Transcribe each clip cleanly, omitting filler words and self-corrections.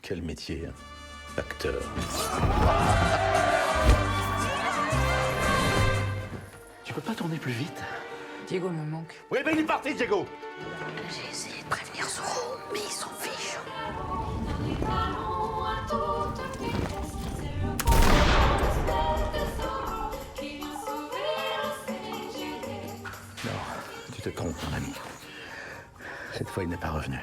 Quel métier, hein. Acteur. Tu peux pas tourner plus vite? Diego me manque. Oui, mais il est parti, Diego. J'ai essayé de prévenir Zorro, mais il s'en fiche. Non, tu te trompes, mon ami. Cette fois, il n'est pas revenu.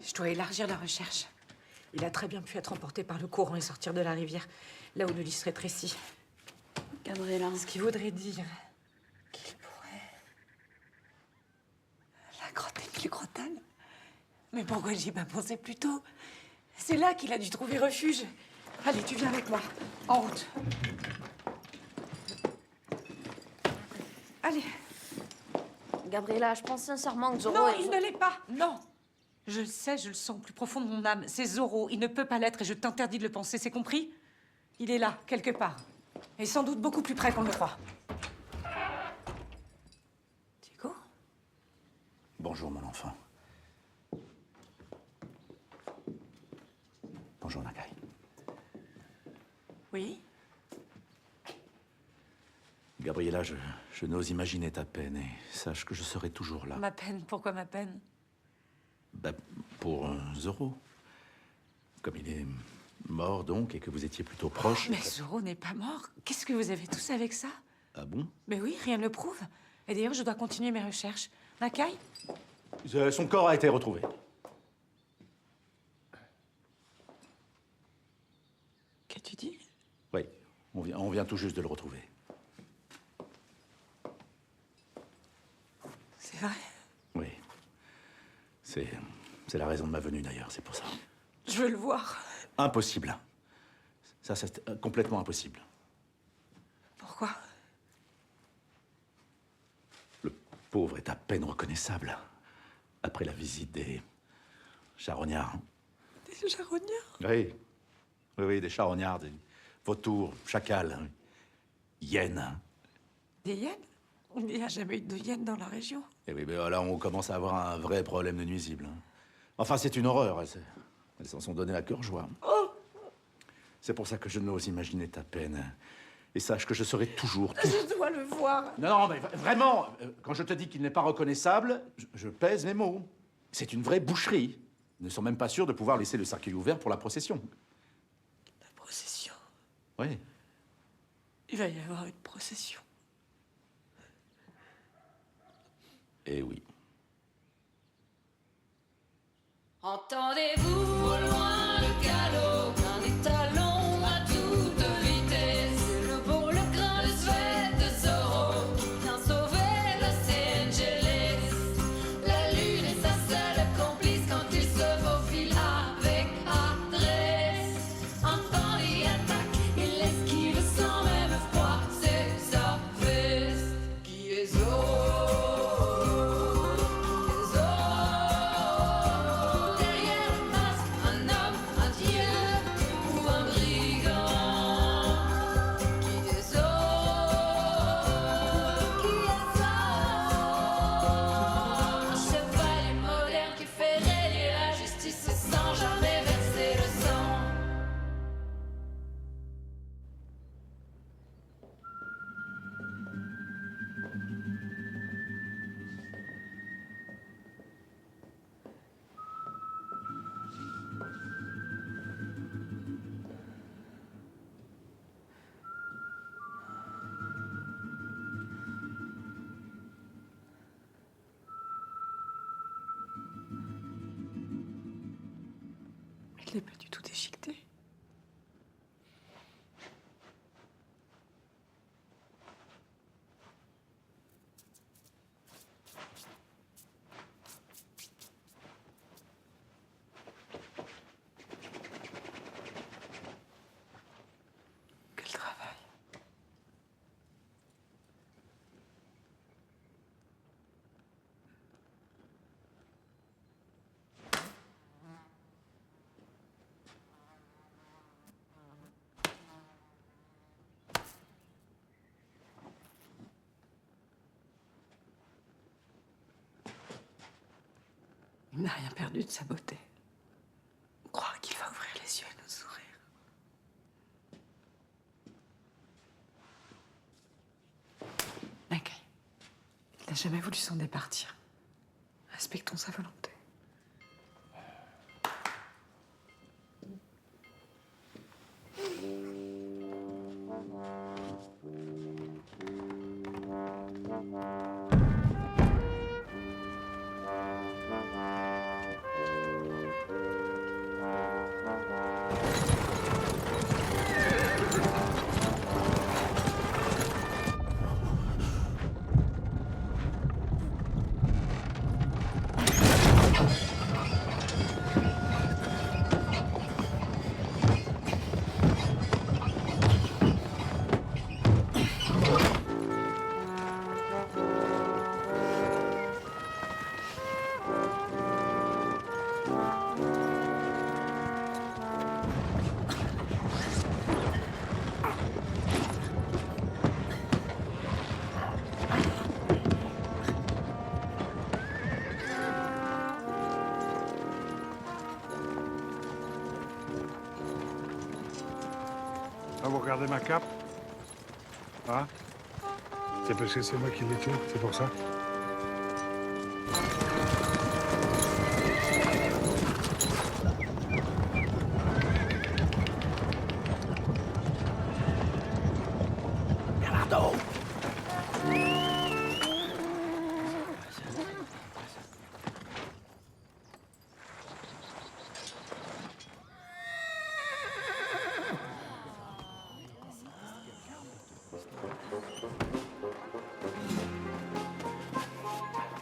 Je dois élargir la recherche. Il a très bien pu être emporté par le courant et sortir de la rivière, là où le lit se rétrécit. Gabriella. Ce qui voudrait dire qu'il pourrait... La grotte Émile Grotal. Mais pourquoi j'y ai pas pensé plus tôt? C'est là qu'il a dû trouver refuge. Allez, tu viens avec moi. En route. Allez. Gabriella, je pense sincèrement que Zorro Non, est... il ne l'est pas. Non. Je le sais, je le sens au plus profond de mon âme. C'est Zorro. Il ne peut pas l'être et je t'interdis de le penser. C'est compris? Il est là, quelque part. Et sans doute beaucoup plus près qu'on ne le croit. Diego? Bonjour, mon enfant. Bonjour, Nakai. Oui? Gabriella, je n'ose imaginer ta peine et sache que je serai toujours là. Ma peine? Pourquoi ma peine? Bah, pour Zorro. Comme il est mort, donc, et que vous étiez plutôt proches... Mais Zorro n'est pas mort. Qu'est-ce que vous avez tous avec ça? Ah bon? Mais oui, rien ne le prouve. Et d'ailleurs, je dois continuer mes recherches. Nakai? Son corps a été retrouvé. Qu'as-tu dit? Oui, on vient tout juste de le retrouver. C'est vrai? Oui. C'est la raison de ma venue, d'ailleurs, c'est pour ça. Je veux le voir. Impossible. Ça, c'est complètement impossible. Pourquoi? Le pauvre est à peine reconnaissable. Après la visite des charognards. Des charognards? Oui. Oui, des charognards, des vautours, chacals, hyènes. Des hyènes? Il n'y a jamais eu de hyènes dans la région. Et oui, mais là, on commence à avoir un vrai problème de nuisibles. Enfin, c'est une horreur. Elles s'en sont données à cœur joie. C'est pour ça que je n'ose imaginer ta peine. Et sache que je serai toujours... Je dois le voir. Non, mais vraiment, quand je te dis qu'il n'est pas reconnaissable, je pèse mes mots. C'est une vraie boucherie. Ils ne sont même pas sûrs de pouvoir laisser le cercueil ouvert pour la procession. La procession? Oui. Il va y avoir une procession. Eh oui. Entendez-vous au loin le galop d'un étalon à toute vitesse? C'est le beau, le grand, le sweat de Zorro qui vient sauver Los Angeles. La lune est sa seule complice quand il se faufile avec adresse. Un bandit attaque, il esquive sans même froisser sa veste. Qui est Zorro? l'ai pas du tout déchiqueté. Quel travail. Il n'a rien perdu de sa beauté. Croire qu'il va ouvrir les yeux et nous sourire. Nakay, il n'a jamais voulu s'en départir. Respectons sa volonté. Ah, vous regardez ma cape? Hein? C'est parce que c'est moi qui l'ai tué, c'est pour ça? Bernardo!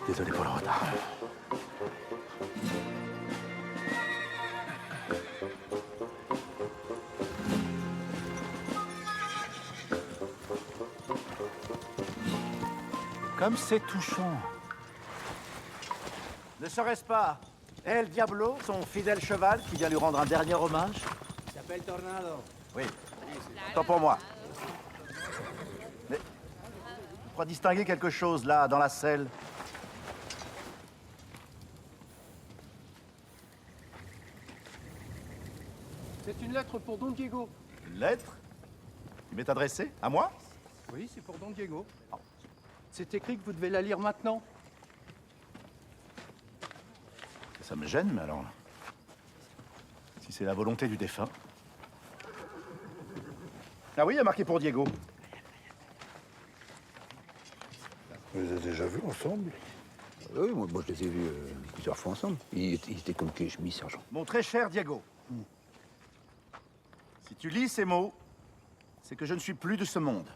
Désolé pour le retard. Comme c'est touchant. Ne serait-ce pas El Diablo, son fidèle cheval, qui vient lui rendre un dernier hommage? Il s'appelle Tornado. Oui. Tant pour moi. Mais je crois distinguer quelque chose là, dans la selle. C'est une lettre pour Don Diego. Une lettre qui m'est adressée à moi? Oui, c'est pour Don Diego. C'est écrit que vous devez la lire maintenant. Ça me gêne, mais alors... Si c'est la volonté du défunt... Ah oui, il y a marqué pour Diego. Vous les avez déjà vus ensemble? Oui, moi je les ai vus plusieurs fois ensemble. Il était comme que je mis sergent. Mon très cher Diego, si tu lis ces mots, c'est que je ne suis plus de ce monde.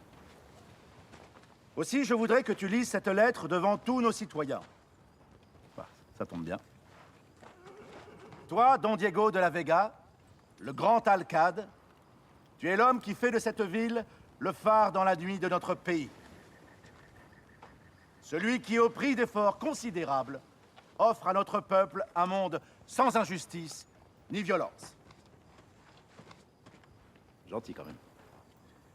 Aussi, je voudrais que tu lises cette lettre devant tous nos citoyens. Bah, ça tombe bien. Toi, Don Diego de la Vega, le grand alcade, tu es l'homme qui fait de cette ville le phare dans la nuit de notre pays. Celui qui, au prix d'efforts considérables, offre à notre peuple un monde sans injustice ni violence. Gentil quand même.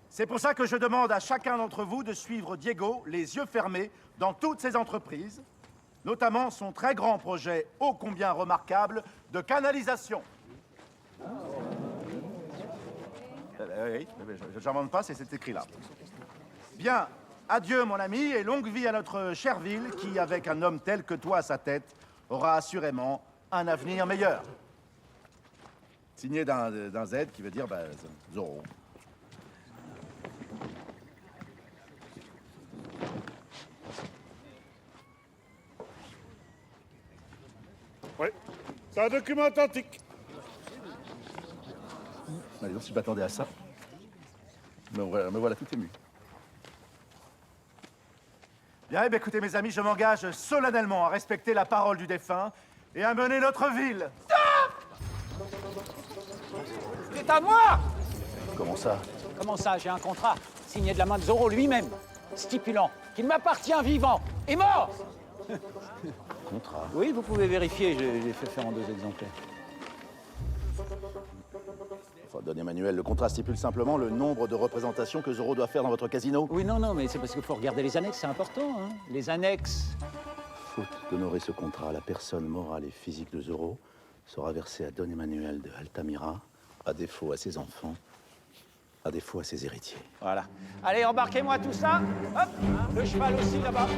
C'est pour ça que je demande à chacun d'entre vous de suivre Diego les yeux fermés dans toutes ses entreprises, notamment son très grand projet ô combien remarquable de canalisation. Oui, je n'invente pas, c'est écrit là. Bien, adieu mon ami et longue vie à notre chère ville qui, avec un homme tel que toi à sa tête, aura assurément un avenir meilleur. Signé d'un Z qui veut dire Zorro. Oui, c'est un document authentique. Allez, donc, si je m'attendais à ça. Me voilà tout ému. Bien, eh bien, écoutez, mes amis, je m'engage solennellement à respecter la parole du défunt et à mener notre ville. C'est à moi! Comment ça? Comment ça, j'ai un contrat signé de la main de Zorro lui-même, stipulant qu'il m'appartient vivant et mort! Contrat? Oui, vous pouvez vérifier, je l'ai fait faire en 2 exemplaires. Enfin, Don Emmanuel, le contrat stipule simplement le nombre de représentations que Zorro doit faire dans votre casino. Oui, non, mais c'est parce qu'il faut regarder les annexes, c'est important, hein. Les annexes. Faute d'honorer ce contrat, la personne morale et physique de Zorro sera versée à Don Emmanuel de Altamira, à défaut à ses enfants, à défaut à ses héritiers. Voilà. Allez, embarquez-moi tout ça. Hop, le cheval aussi là-bas.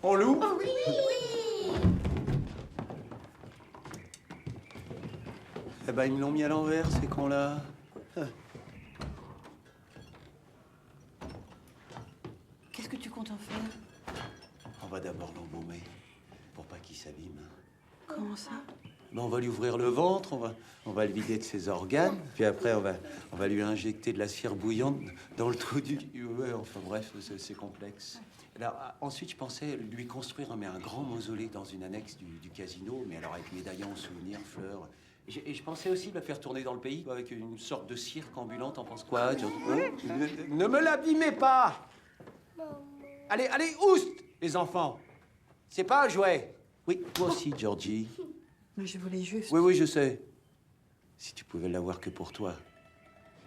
On loue? Eh ben, ils me l'ont mis à l'envers, ces cons-là. Qu'est-ce que tu comptes en faire? On va d'abord l'embaumer, pour pas qu'il s'abîme. Comment ça? Ben, on va lui ouvrir le ventre, on va le vider de ses organes, puis après, on va lui injecter de la cire bouillante dans le trou du... Ouais, enfin bref, c'est complexe. Alors, ensuite, je pensais lui construire un grand mausolée dans une annexe du casino, mais alors avec médaillons, souvenirs, fleurs. Et je pensais aussi le faire tourner dans le pays avec une sorte de cirque ambulante. T'en penses quoi, Georgie? Ne me l'abîmez pas! Allez, oust, les enfants! C'est pas un jouet! Oui, toi aussi, Georgie. Mais je voulais juste... Oui, je sais. Si tu pouvais l'avoir que pour toi,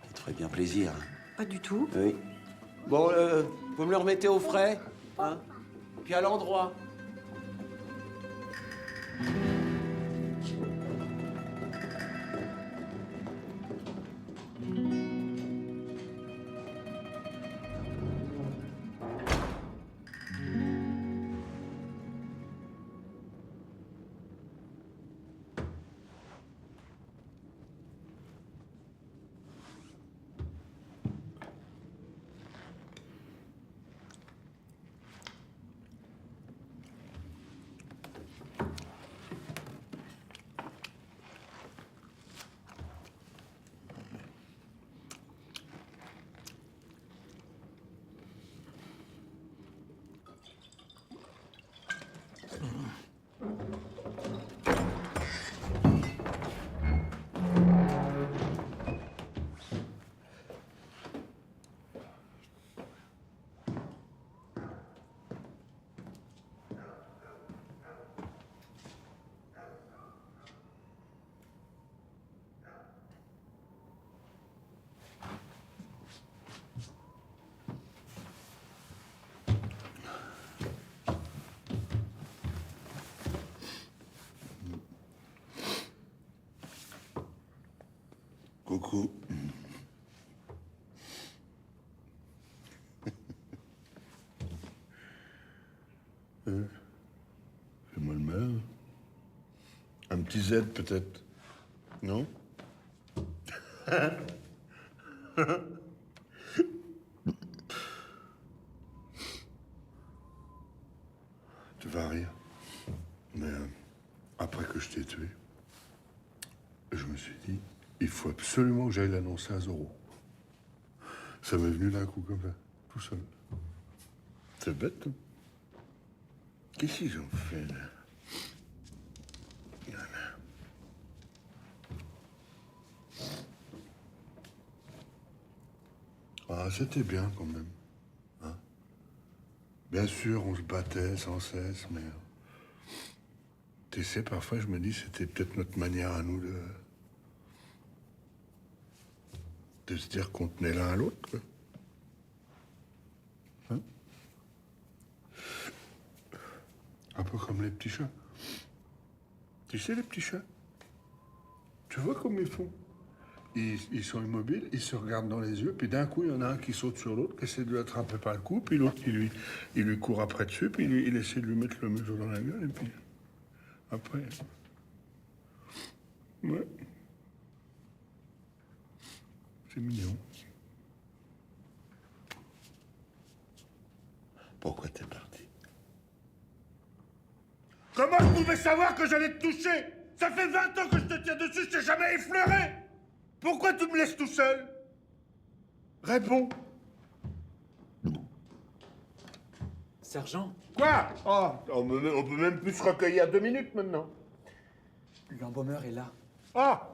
ça te ferait bien plaisir. Pas du tout. Oui. Bon, vous me le remettez au frais, hein? Puis à l'endroit. Coucou. Fais-moi le mal. Un petit Z peut-être. Non? Tu vas rire. Mais après que je t'ai tué, je me suis dit, il faut absolument que j'aille l'annoncer à Zorro. Ça m'est venu d'un coup comme ça, tout seul. C'est bête, hein? Qu'est-ce qu'ils ont fait, là? Ah, c'était bien quand même. Hein? Bien sûr, on se battait sans cesse, mais... Tu sais, parfois, je me dis, c'était peut-être notre manière à nous de se dire qu'on tenait l'un à l'autre, quoi. Hein? Un peu comme les petits chats. Tu sais, les petits chats? Tu vois comme ils font? Ils sont immobiles, ils se regardent dans les yeux, puis d'un coup, il y en a un qui saute sur l'autre, qui essaie de l'attraper par le cou, puis l'autre, il lui court après dessus, puis il essaie de lui mettre le museau dans la gueule, et puis... Après... Ouais. C'est mignon. Pourquoi t'es parti? Comment je pouvais savoir que j'allais te toucher? Ça fait 20 ans que je te tiens dessus, je t'ai jamais effleuré! Pourquoi tu me laisses tout seul? Réponds. Sergent, Quoi? Oh, on peut même plus se recueillir 2 minutes maintenant. l'embaumeur est là. Ah!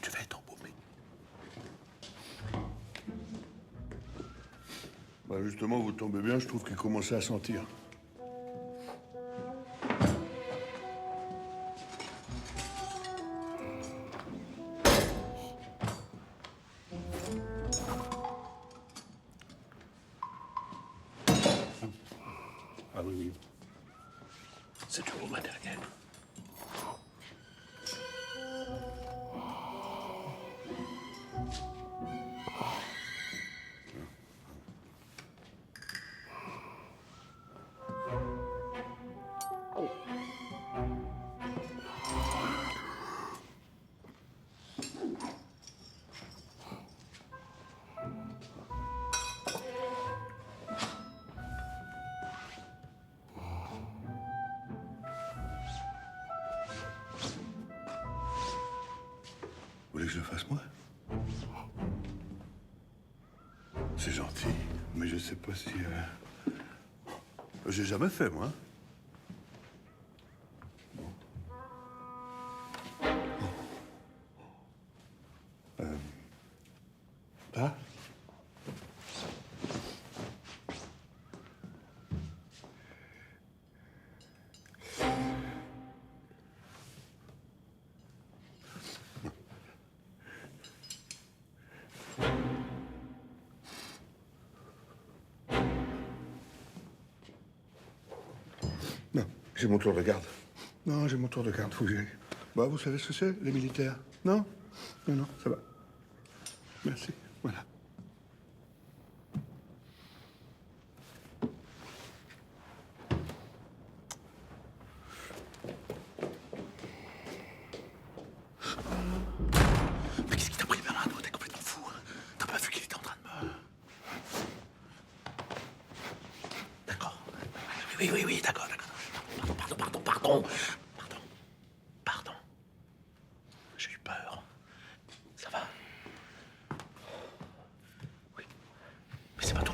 Tu vas être embaumé. Bah justement, vous tombez bien, je trouve qu'il commençait à sentir. Ah oui, oui. C'est du gros matériel. Vous voulez que je le fasse moi? C'est gentil, mais je sais pas si... J'ai jamais fait, moi. Ah? Non, j'ai mon tour de garde. Non, j'ai mon tour de garde, faut que j'y aille. Bah, vous savez ce que c'est, les militaires? Non? Non, non, ça va. Merci, voilà. Mais qu'est-ce qui t'a pris Bernardo? T'es complètement fou. Hein. T'as pas vu qu'il était en train de me... D'accord. Oui, d'accord. Pardon. J'ai eu peur. Ça va? Oui. Mais c'est pas tout.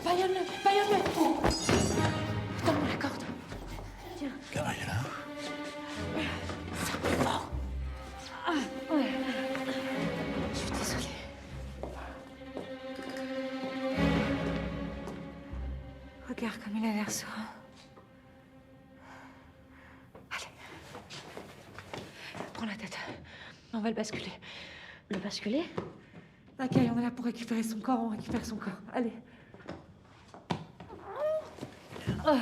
Baillonne-le. Donne-moi la corde. Tiens. Gabriel, hein? Ça plus fort. Ouais. Je suis désolée. Regarde comme il a l'air serein. Allez. Prends la tête. On va le basculer. Le basculer? Ok, on est là pour récupérer son corps, on récupère son corps. Allez. Bascule. Oh,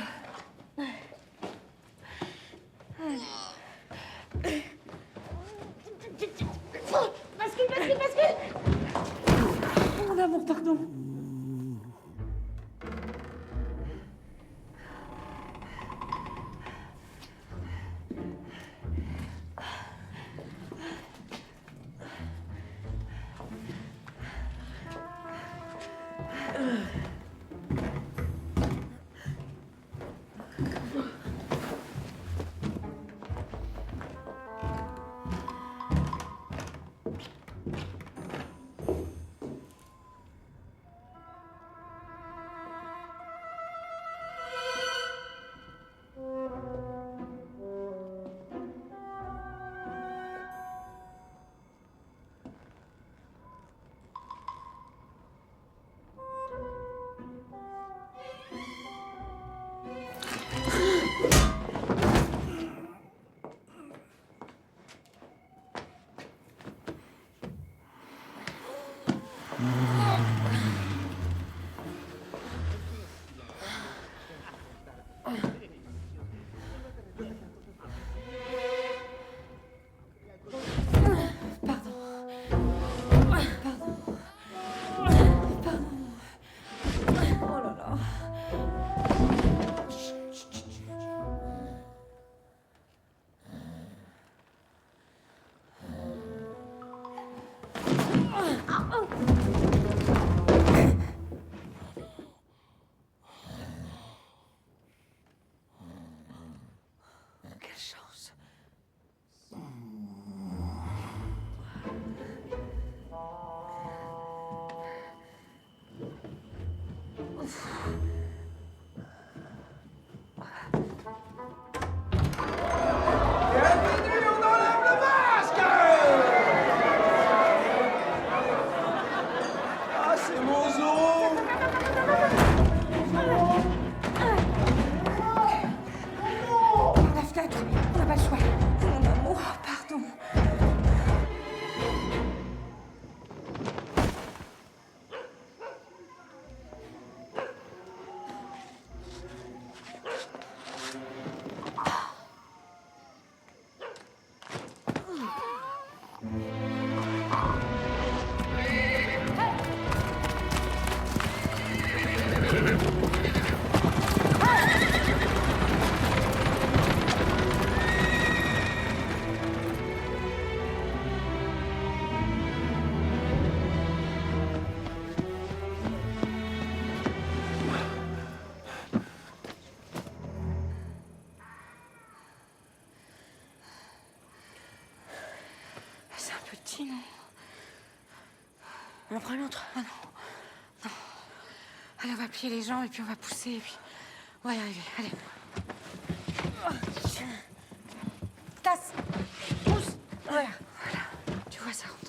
mon amour, pardon. Quelle chance. Ah, c'est mon Zorro! Par la fenêtre, on n'a pas le choix. Mon amour, pardon. C'est un peu petit, non? On prend l'autre? Ah non. Non. Allez, on va plier les jambes et puis on va pousser et puis on va y arriver. Allez. Tasse. Pousse. Voilà. Voilà. Tu vois, ça rentre.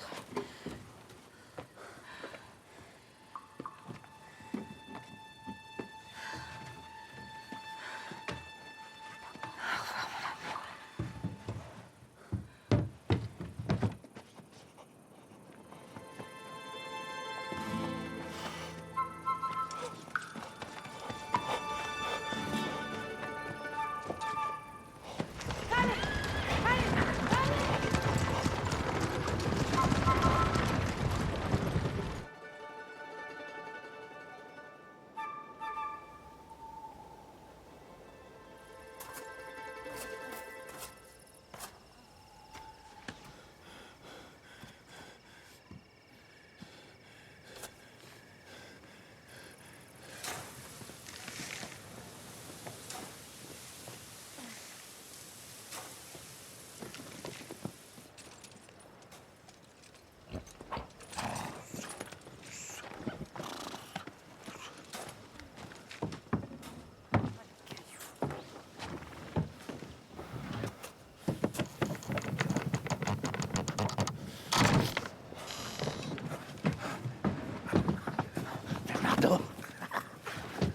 Bernardo.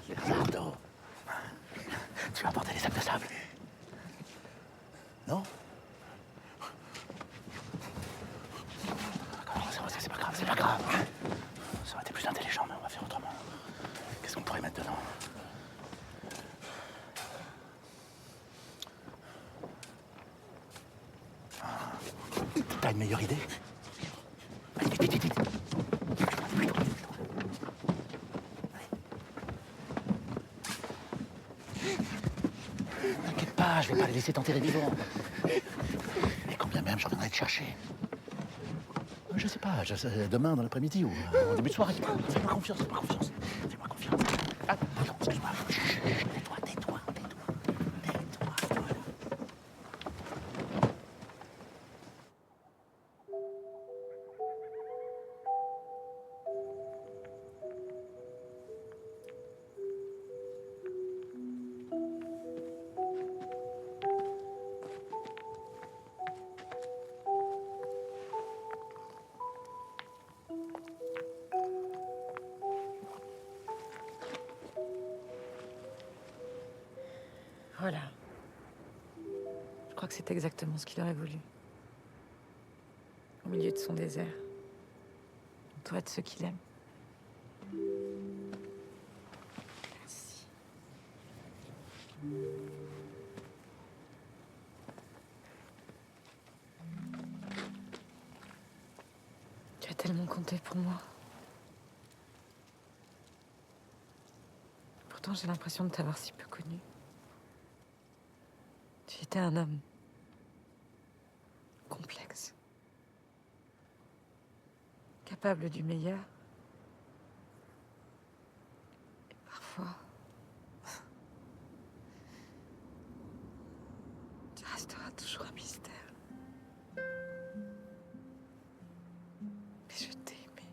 Bernardo. Tu vas apporter les sacs de sable. Non? D'accord, c'est pas grave, c'est pas grave. Ça aurait été plus intelligent, mais on va faire autrement. Qu'est-ce qu'on pourrait mettre dedans? T'as une meilleure idée? Vite, vite, vite, vite. T'inquiète pas, je vais pas les laisser t'enterrer vivant. Et quand bien même, je reviendrai te chercher. Je sais pas, demain dans l'après-midi ou en début de soirée. Fais-moi confiance, fais-moi confiance. Fais-moi confiance. Ah, pardon, excuse-moi. Chut, tais-toi, tais-toi, tais-toi. Tais-toi, voilà. Voilà. Je crois que c'est exactement ce qu'il aurait voulu. Au milieu de son désert. Entouré de ceux qu'il aime. Merci. Tu as tellement compté pour moi. Pourtant, j'ai l'impression de t'avoir si peu connu. Tu étais un homme complexe, capable du meilleur. Et parfois, tu resteras toujours un mystère. Mais je t'ai aimé.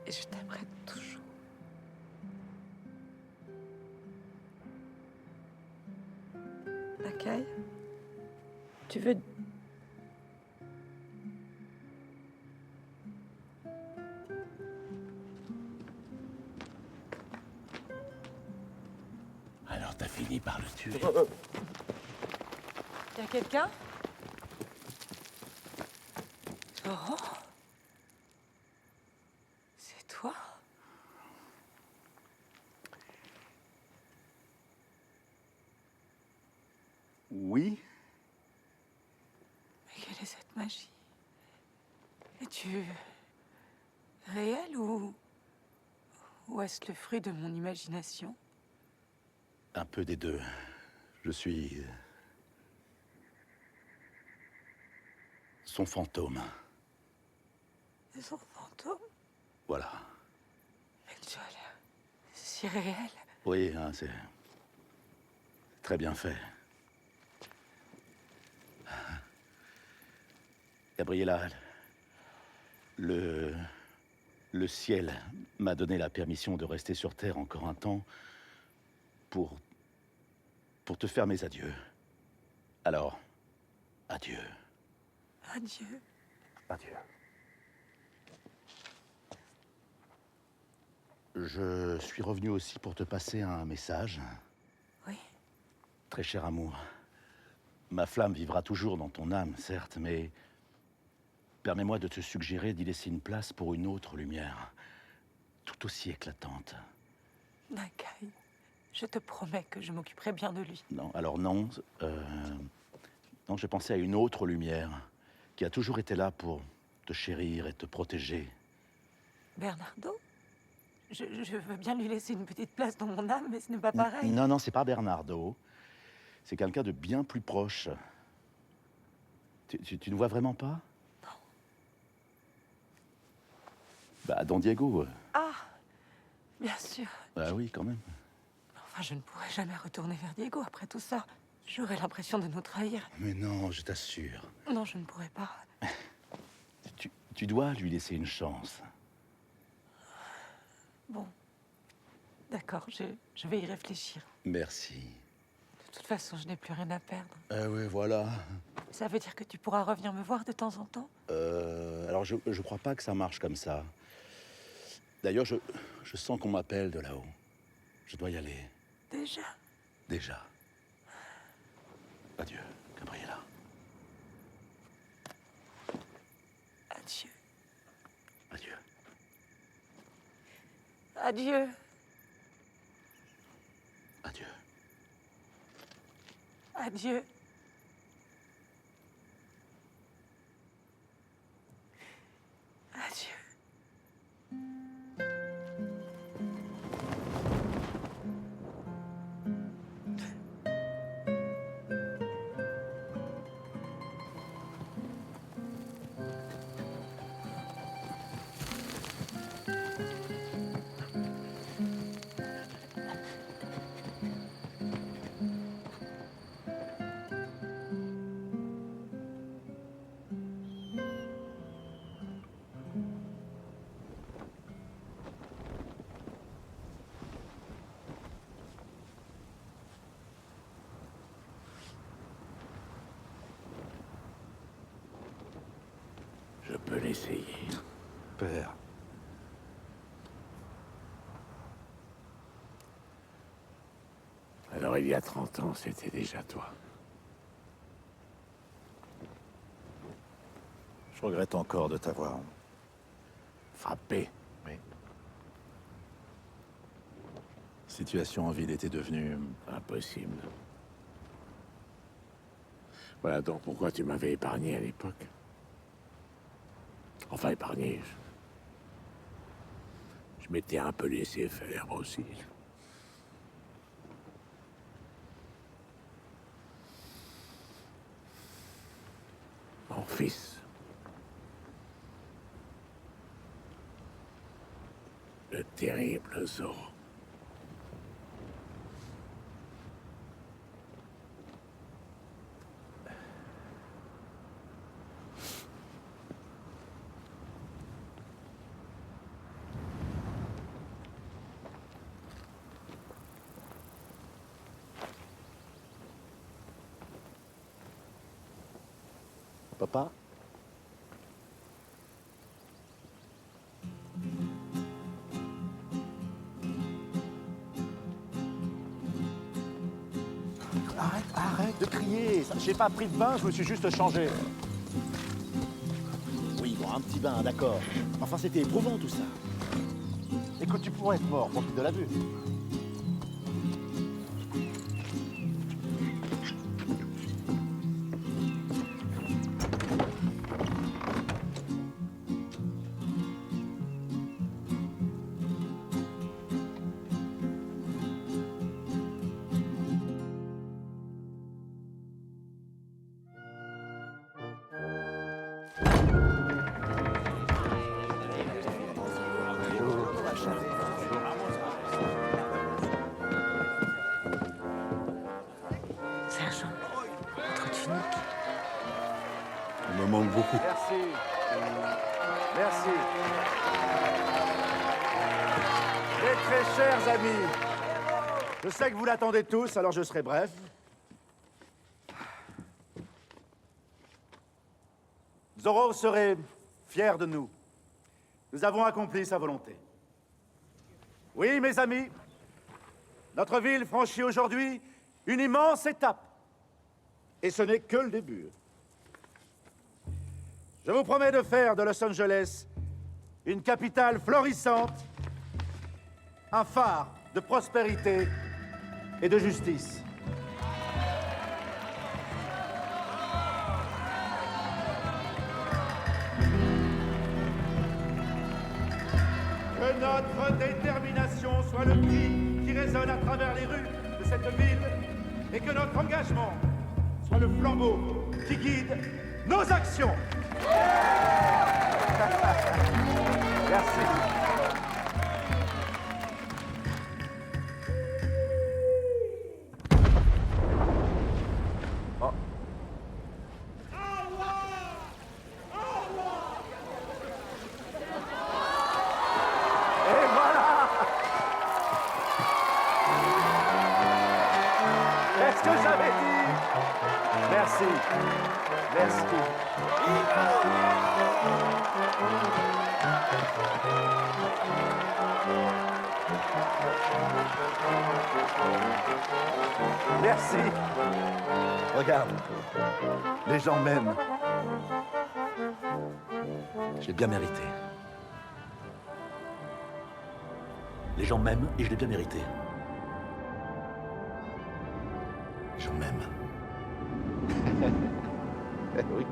Et je t'aimerai toujours. Nakai, tu veux... Alors t'as fini par le tuer. Y a quelqu'un? Zoro? C'est toi? Oui? Mais quelle est cette magie? Es-tu réel ou est-ce le fruit de mon imagination? Un peu des deux. Je suis... son fantôme. Son fantôme? Voilà. Mais tu as l'air si réel. Oui, hein, c'est... très bien fait. Gabriella, le ciel m'a donné la permission de rester sur Terre encore un temps pour te faire mes adieux. Alors, adieu. Adieu. Adieu. Je suis revenu aussi pour te passer un message. Oui. Très cher amour, ma flamme vivra toujours dans ton âme, certes, mais permets-moi de te suggérer d'y laisser une place pour une autre lumière, tout aussi éclatante. Nakai, je te promets que je m'occuperai bien de lui. Non, alors non. Non, j'ai pensé à une autre lumière qui a toujours été là pour te chérir et te protéger. Bernardo? Je veux bien lui laisser une petite place dans mon âme, mais ce n'est pas pareil. Non, non, c'est pas Bernardo. C'est quelqu'un de bien plus proche. Tu ne vois vraiment pas? Non. Bah, Don Diego. Ah, bien sûr. Bah oui, quand même. Enfin, je ne pourrais jamais retourner vers Diego après tout ça. J'aurais l'impression de nous trahir. Mais non, je t'assure. Non, je ne pourrais pas. Tu dois lui laisser une chance. Bon. D'accord, je vais y réfléchir. Merci. De toute façon, je n'ai plus rien à perdre. Ah oui, voilà. Ça veut dire que tu pourras revenir me voir de temps en temps? Alors, je crois pas que ça marche comme ça. D'ailleurs, je sens qu'on m'appelle de là-haut. Je dois y aller. Déjà? Déjà. Adieu, Gabriella. Adieu. Adieu. Adieu. Adieu. Adieu. Adieu. Je peux l'essayer. Père. Alors il y a 30 ans, c'était déjà toi. Je regrette encore de t'avoir Frappé. Oui. Situation en ville était devenue... Impossible. Voilà donc pourquoi tu m'avais épargné à l'époque. Enfin, épargné. Je m'étais un peu laissé faire aussi. Mon fils. Le terrible Zorro. Papa? Arrête de crier. J'ai pas pris de bain, je me suis juste changé. Oui, bon, un petit bain, d'accord. Enfin, c'était éprouvant tout ça. Écoute, tu pourrais être mort, profite de la vue. Sergent, votre tunique. Il me manque beaucoup. Merci. Merci. Mes très chers amis, je sais que vous l'attendez tous, alors je serai bref. Zorro serait fier de nous. Nous avons accompli sa volonté. Oui, mes amis, notre ville franchit aujourd'hui une immense étape. Et ce n'est que le début. Je vous promets de faire de Los Angeles une capitale florissante, un phare de prospérité et de justice. Que notre détermination soit le cri qui résonne à travers les rues de cette ville et que notre engagement soit le flambeau qui guide nos actions. Merci. Oh. Et voilà. Est-ce que j'avais dit? Merci. Merci. Merci. Regarde, les gens m'aiment. J'ai bien mérité. Les gens m'aiment et je l'ai bien mérité. Les gens m'aiment. Oui.